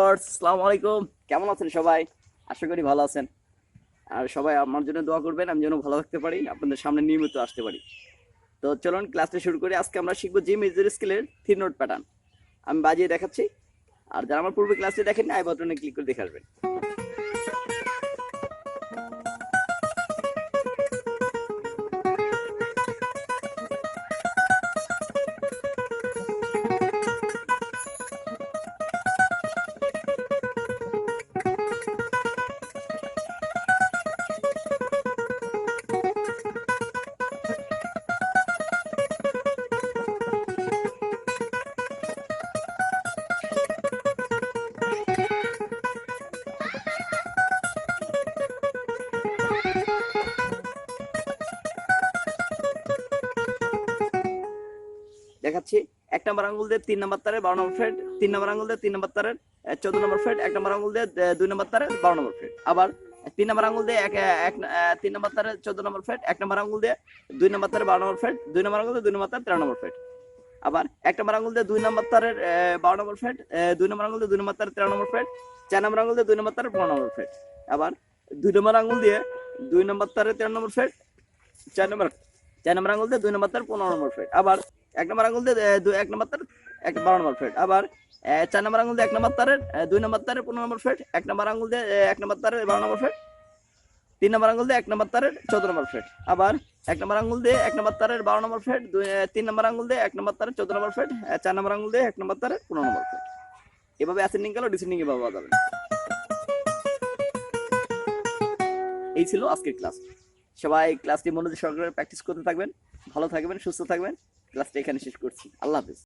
Viewers, আসসালামু আলাইকুম। কেমন আছেন সবাই? আশা করি ভালো আছেন। আর সবাই আমার জন্য দোয়া করবেন, আমি যেন ভালো থাকতে পারি, আপনাদের সামনে নিয়মিত আসতে পারি। তো চলুন ক্লাসটা শুরু করি। আজকে আমরা শিখবো জি মেজর স্কেলের 3 নোট প্যাটার্ন। আমি বাজিয়ে দেখাচ্ছি, আর যারা আমার পূর্বে ক্লাসটি দেখেননি আই বাটনে ক্লিক করে দেখে আসবেন। দেখাচ্ছি, 1 নম্বর আঙ্গুল দিয়ে 3 নম্বর তারে 12 নম্বর ফ্রেট, 3 নম্বর আঙ্গুল দিয়ে 3 নম্বর তারের 14 নম্বর ফ্রেট, 1 নম্বর আঙ্গুল দিয়ে 2 নম্বর তারের 12 নম্বর ফ্রেট। আবার 3 নম্বর আঙ্গুল দিয়ে 3 নম্বর তারের 14 নম্বর ফ্রেট, 1 নম্বর আঙ্গুল দিয়ে 2 নম্বর তারের 12 নম্বর ফ্রেট, 2 নম্বর আঙ্গুল দিয়ে 2 নম্বর তারের 13 নম্বর ফ্রেট। আবার 1 নম্বর আঙ্গুল দিয়ে 2 নম্বর তারের 12 নম্বর ফ্রেট, 2 নম্বর আঙ্গুল দিয়ে 2 নম্বর তারের 13 নম্বর ফ্রেট, 4 নম্বর আঙ্গুল দিয়ে 2 নম্বর তারের 15 নম্বর ফ্রেট। আবার 2 নম্বর আঙ্গুল দিয়ে 2 নম্বর তারের 13 নম্বর ফ্রেট, 4 নম্বর আঙ্গুল দিয়ে 2 নম্বর তার 15 নম্বর ফ্রেট। আবার 1 নম্বর আঙ্গুল দিয়ে 1 নম্বর তার 12 নম্বর ফ্রেট। আবার 4 নম্বর আঙ্গুল দিয়ে 1 নম্বর তারের 2 নম্বর তারের 15 নম্বর ফ্রেট, 1 নম্বর আঙ্গুল দিয়ে 1 নম্বর তারের 12 নম্বর ফ্রেট, 3 নম্বর আঙ্গুল দিয়ে 1 নম্বর তারের 14 নম্বর ফ্রেট। আবার 1 নম্বর আঙ্গুল দিয়ে 1 নম্বর তারের 12 নম্বর ফ্রেট, 3 নম্বর আঙ্গুল দিয়ে 1 নম্বর তারের 14 নম্বর ফ্রেট, 4 নম্বর আঙ্গুল দিয়ে 1 নম্বর তারের 15 নম্বর ফ্রেট। এভাবে অ্যাসেন্ডিং গেল, ডিসেন্ডিং এভাবে বাজাবেন। এই ছিল আজকের ক্লাস। সবাই ক্লাসটি মনোযোগ সহকারে প্র্যাকটিস করতে থাকবেন, ভালো থাকবেন, সুস্থ থাকবেন। ক্লাসটা এখানে শেষ করছি। আল্লাহ হাফেজ।